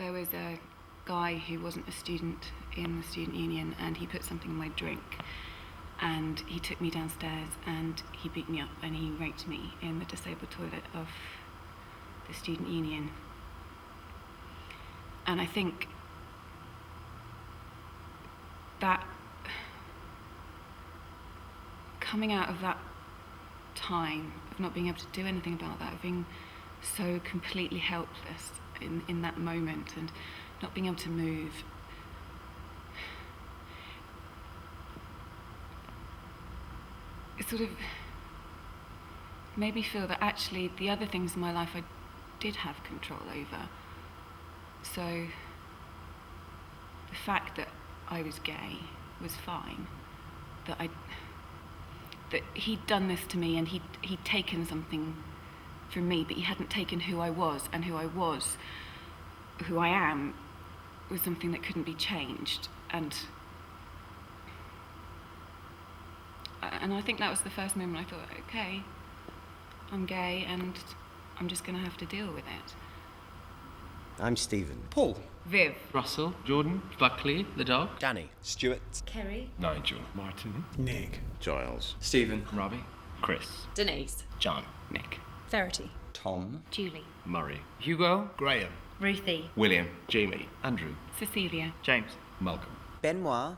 There was a guy who wasn't a student in the student union, and he put something in my drink, and he took me downstairs and he beat me up and he raped me in the disabled toilet of the student union. And I think that coming out of that time of not being able to do anything about that, of being so completely helpless in that moment and not being able to move, it sort of made me feel that actually the other things in my life I did have control over. So the fact that I was gay was fine, that he'd done this to me and he'd taken something from me, but he hadn't taken who I was, and who I am, was something that couldn't be changed. And I think that was the first moment I thought, okay, I'm gay and I'm just going to have to deal with it. I'm Stephen. Paul. Viv. Russell. Jordan. Buckley, the dog. Danny. Stuart. Kerry. Nigel. Martin. Nick. Giles. Stephen. Robbie. Chris. Denise. John. Nick. Verity. Tom. Julie. Murray. Hugo. Graham. Ruthie. William. Jamie. Andrew. Cecilia. James. Malcolm. Moir,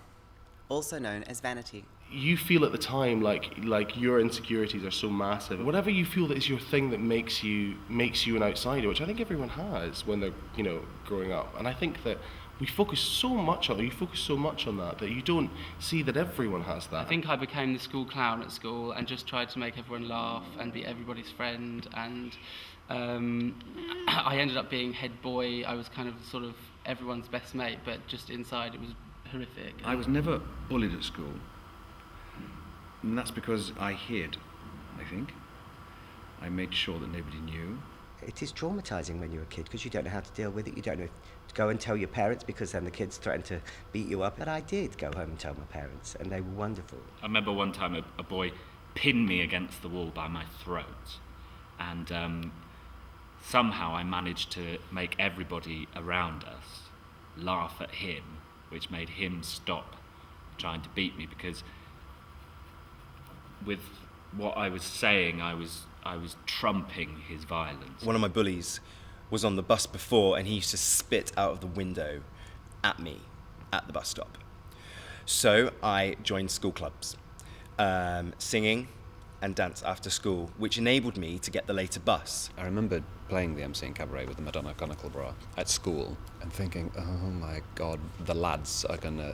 also known as Vanity. You feel at the time like your insecurities are so massive. Whatever you feel that is your thing that makes you an outsider, which I think everyone has when they're growing up. And I think that you focus so much on that you don't see that everyone has that. I think I became the school clown at school and just tried to make everyone laugh and be everybody's friend, and I ended up being head boy. I was kind of sort of everyone's best mate, but just inside it was horrific. I was never bullied at school, and that's because I hid, I think. I made sure that nobody knew. It is traumatising when you're a kid because you don't know how to deal with it. You don't know if to go and tell your parents, because then the kids threaten to beat you up. But I did go home and tell my parents, and they were wonderful. I remember one time a boy pinned me against the wall by my throat, and somehow I managed to make everybody around us laugh at him, which made him stop trying to beat me, because with what I was saying, I was trumping his violence. One of my bullies was on the bus before, and he used to spit out of the window at me at the bus stop. So I joined school clubs, singing and dance after school, which enabled me to get the later bus. I remember playing the MC in Cabaret with the Madonna Conical Bra at school and thinking, oh my God, the lads are gonna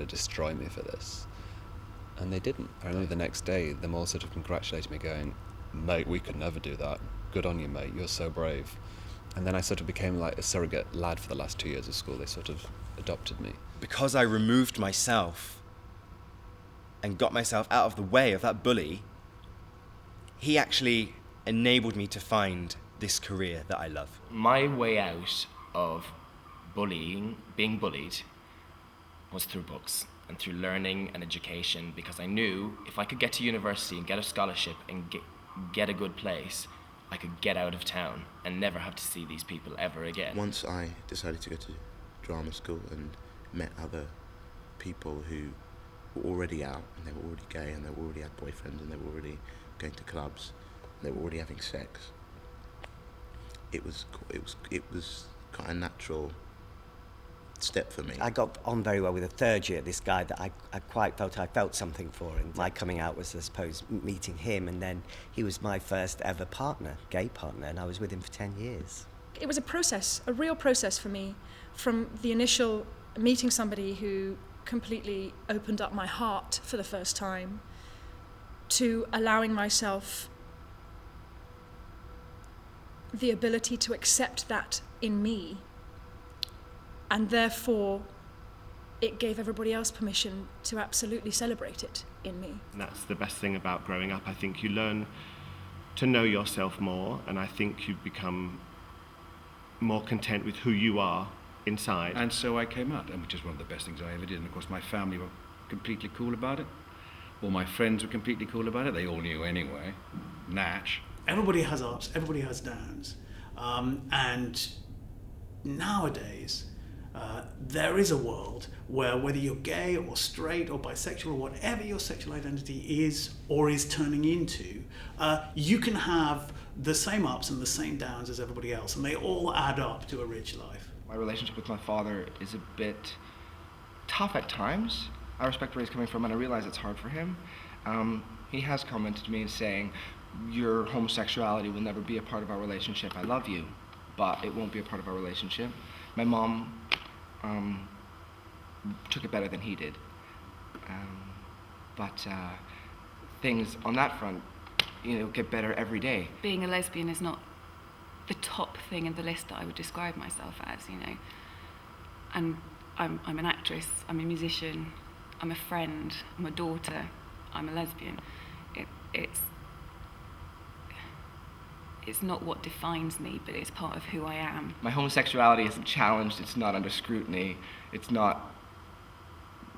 destroy me for this. And they didn't. I remember the next day, them all sort of congratulated me, going, mate, we could never do that. Good on you, mate, you're so brave. And then I sort of became like a surrogate lad for the last 2 years of school. They sort of adopted me. Because I removed myself and got myself out of the way of that bully, he actually enabled me to find this career that I love. My way out of being bullied, was through books and through learning and education, because I knew if I could get to university and get a scholarship and get a good place, I could get out of town and never have to see these people ever again. Once I decided to go to drama school and met other people who were already out, and they were already gay, and they already had boyfriends, and they were already going to clubs, and they were already having sex, it was quite a natural step for me. I got on very well with a third year, this guy that I quite felt I felt something for, and my coming out was, I suppose, meeting him, and then he was my first ever partner, gay partner, and I was with him for 10 years. It was a process, a real process for me, from the initial meeting somebody who completely opened up my heart for the first time, to allowing myself the ability to accept that in me, and therefore it gave everybody else permission to absolutely celebrate it in me. And that's the best thing about growing up. I think you learn to know yourself more, and I think you become more content with who you are inside. And so I came out, and which is one of the best things I ever did. And of course my family were completely cool about it. All my friends were completely cool about it. They all knew anyway. Natch. Everybody has ups, everybody has downs. And nowadays, there is a world where whether you're gay or straight or bisexual or whatever your sexual identity is or is turning into, you can have the same ups and the same downs as everybody else, and they all add up to a rich life. My relationship with my father is a bit tough at times. I respect where he's coming from, and I realize it's hard for him. He has commented to me saying, your homosexuality will never be a part of our relationship. I love you, but it won't be a part of our relationship. My mom took it better than he did. But things on that front, get better every day. Being a lesbian is not the top thing in the list that I would describe myself as, And I'm an actress, I'm a musician, I'm a friend, I'm a daughter, I'm a lesbian. It's not what defines me, but it's part of who I am. My homosexuality isn't challenged, it's not under scrutiny, it's not,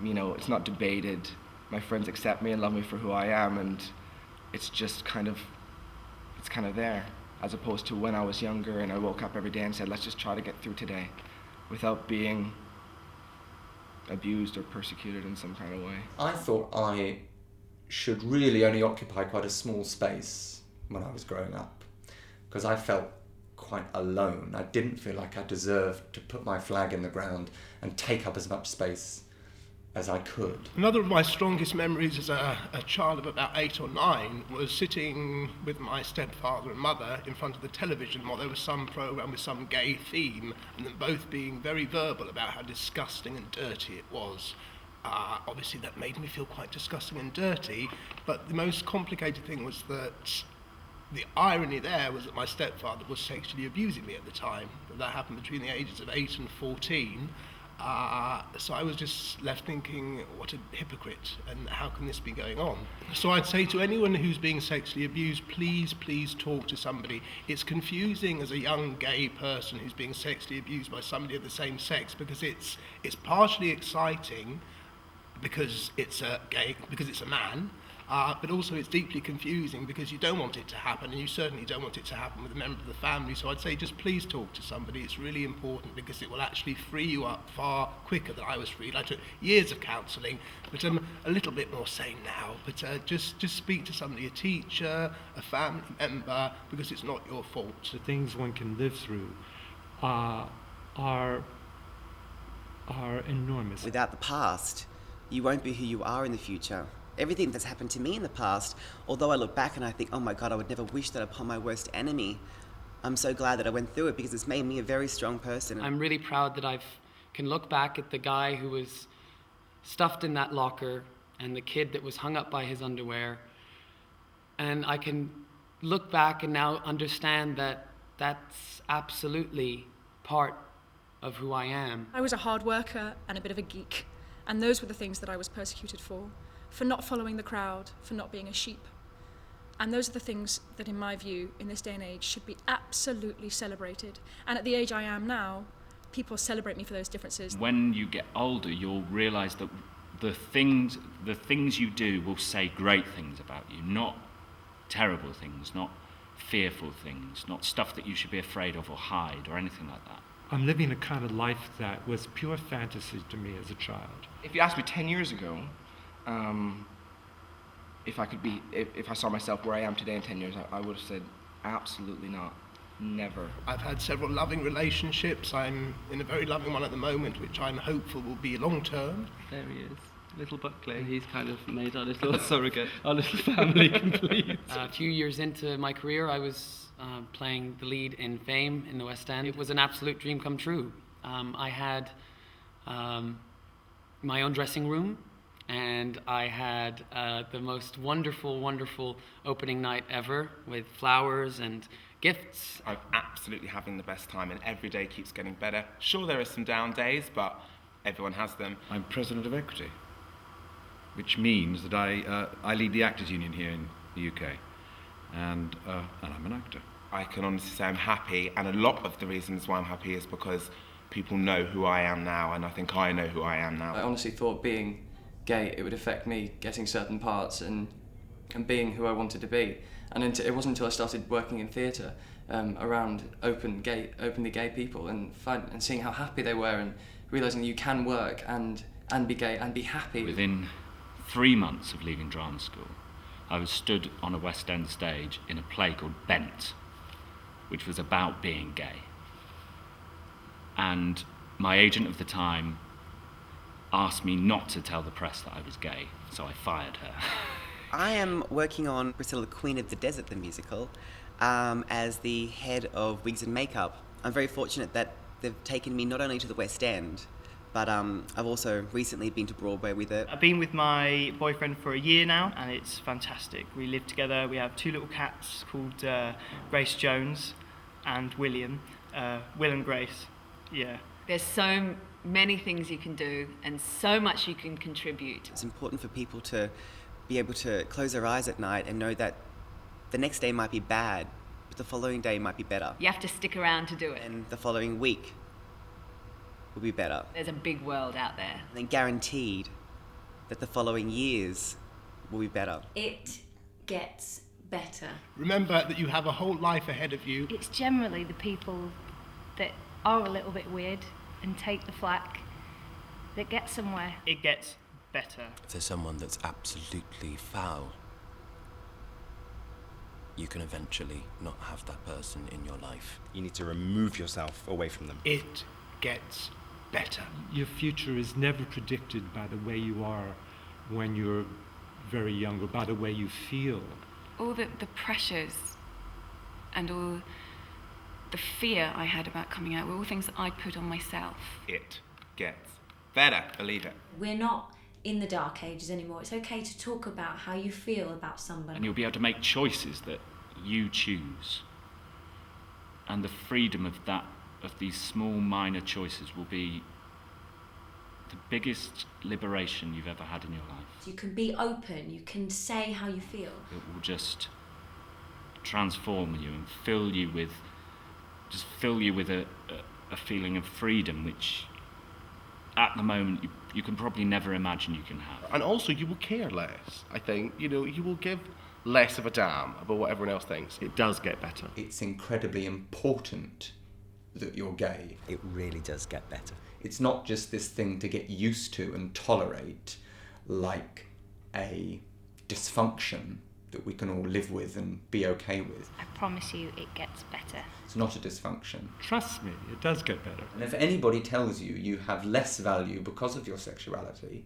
it's not debated. My friends accept me and love me for who I am, and it's just kind of there, as opposed to when I was younger and I woke up every day and said, let's just try to get through today without being abused or persecuted in some kind of way. I thought I should really only occupy quite a small space when I was growing up, because I felt quite alone. I didn't feel like I deserved to put my flag in the ground and take up as much space as I could. Another of my strongest memories as a child of about 8 or 9 was sitting with my stepfather and mother in front of the television while there was some programme with some gay theme, and them both being very verbal about how disgusting and dirty it was. Obviously that made me feel quite disgusting and dirty, but the most complicated thing was that the irony there was that my stepfather was sexually abusing me at the time. That happened between the ages of 8 and 14. So I was just left thinking, what a hypocrite, and how can this be going on? So I'd say to anyone who's being sexually abused, please talk to somebody. It's confusing as a young gay person who's being sexually abused by somebody of the same sex, because it's partially exciting because it's a man, but also it's deeply confusing because you don't want it to happen, and you certainly don't want it to happen with a member of the family. So I'd say just please talk to somebody. It's really important because it will actually free you up far quicker than I was freed. I took years of counselling, but I'm a little bit more sane now. But just speak to somebody, a teacher, a family member, because it's not your fault. The things one can live through are enormous. Without the past, you won't be who you are in the future. Everything that's happened to me in the past, although I look back and I think, oh my God, I would never wish that upon my worst enemy, I'm so glad that I went through it because it's made me a very strong person. I'm really proud that I can look back at the guy who was stuffed in that locker and the kid that was hung up by his underwear, and I can look back and now understand that that's absolutely part of who I am. I was a hard worker and a bit of a geek, and those were the things that I was persecuted for not following the crowd, for not being a sheep. And those are the things that, in my view, in this day and age, should be absolutely celebrated. And at the age I am now, people celebrate me for those differences. When you get older, you'll realise that the things you do will say great things about you, not terrible things, not fearful things, not stuff that you should be afraid of or hide or anything like that. I'm living a kind of life that was pure fantasy to me as a child. If you asked me 10 years ago, if I saw myself where I am today in 10 years, I would have said, absolutely not, never. I've had several loving relationships. I'm in a very loving one at the moment, which I'm hopeful will be long-term. There he is, little Buckley. He's kind of made our little surrogate, our little family complete. A few years into my career, I was playing the lead in Fame in the West End. It was an absolute dream come true. I had my own dressing room, and I had the most wonderful opening night ever with flowers and gifts. I'm absolutely having the best time, and every day keeps getting better. Sure, there are some down days, but everyone has them. I'm president of Equity, which means that I lead the Actors Union here in the UK, and I'm an actor. I can honestly say I'm happy, and a lot of the reasons why I'm happy is because people know who I am now, and I think I know who I am now. I honestly thought being gay, it would affect me getting certain parts, and and being who I wanted to be. And it wasn't until I started working in theatre around openly gay people and seeing how happy they were and realising that you can work and be gay and be happy. Within 3 months of leaving drama school, I was stood on a West End stage in a play called Bent, which was about being gay. And my agent of the time asked me not to tell the press that I was gay, so I fired her. I am working on Priscilla, Queen of the Desert, the musical, as the head of wigs and makeup. I'm very fortunate that they've taken me not only to the West End, but I've also recently been to Broadway with it. I've been with my boyfriend for a year now, and it's fantastic. We live together. We have 2 little cats called Grace Jones and William. Will and Grace, yeah. There's so many things you can do and so much you can contribute. It's important for people to be able to close their eyes at night and know that the next day might be bad, but the following day might be better. You have to stick around to do it. And the following week will be better. There's a big world out there. And then guaranteed that the following years will be better. It gets better. Remember that you have a whole life ahead of you. It's generally the people that are a little bit weird and take the flak that get somewhere. It gets better. If there's someone that's absolutely foul, you can eventually not have that person in your life. You need to remove yourself away from them. It gets better. Your future is never predicted by the way you are when you're very young or by the way you feel. All the pressures and all the fear I had about coming out were all things that I put on myself. It gets better, believe it. We're not in the dark ages anymore. It's okay to talk about how you feel about somebody. And you'll be able to make choices that you choose. And the freedom of these small minor choices will be the biggest liberation you've ever had in your life. You can be open, you can say how you feel. It will just transform you and fill you with a feeling of freedom which at the moment you can probably never imagine you can have. And also you will care less, I think. You know, you will give less of a damn about what everyone else thinks. It does get better. It's incredibly important that you're gay. It really does get better. It's not just this thing to get used to and tolerate like a dysfunction that we can all live with and be okay with. I promise you it gets better. It's not a dysfunction. Trust me, it does get better. And if anybody tells you you have less value because of your sexuality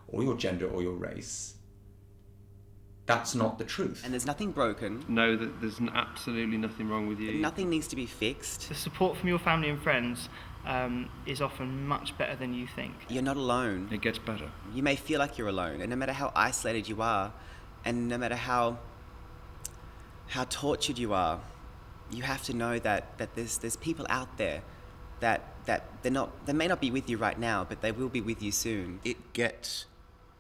or your gender or your race, that's not the truth. And there's nothing broken. Know that there's absolutely nothing wrong with you. Nothing needs to be fixed. The support from your family and friends is often much better than you think. You're not alone. It gets better. You may feel like you're alone, and no matter how isolated you are, and no matter how tortured you are, you have to know that there's people out there that they may not be with you right now, but they will be with you soon. It gets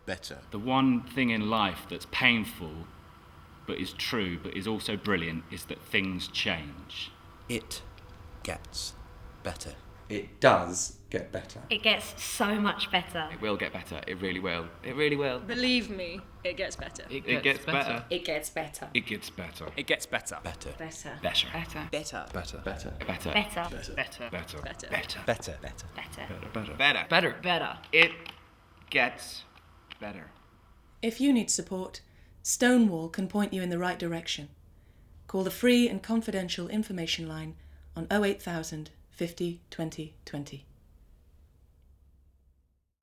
better. The one thing in life that's painful, but is true, but is also brilliant, is that things change. It gets better. It does get better. It gets so much better. It will get better. It really will. It really will. Believe me, it gets better. It gets better. It gets better. It gets better. It gets better. Better. Better. Better. Better. Better. Better. Better. Better. Better. Better. Better. Better. Better. Better. Better. Better. Better. Better. Better. It gets better. If you need support, Stonewall can point you in the right direction. Call the free and confidential information line on 08000 50 20 20.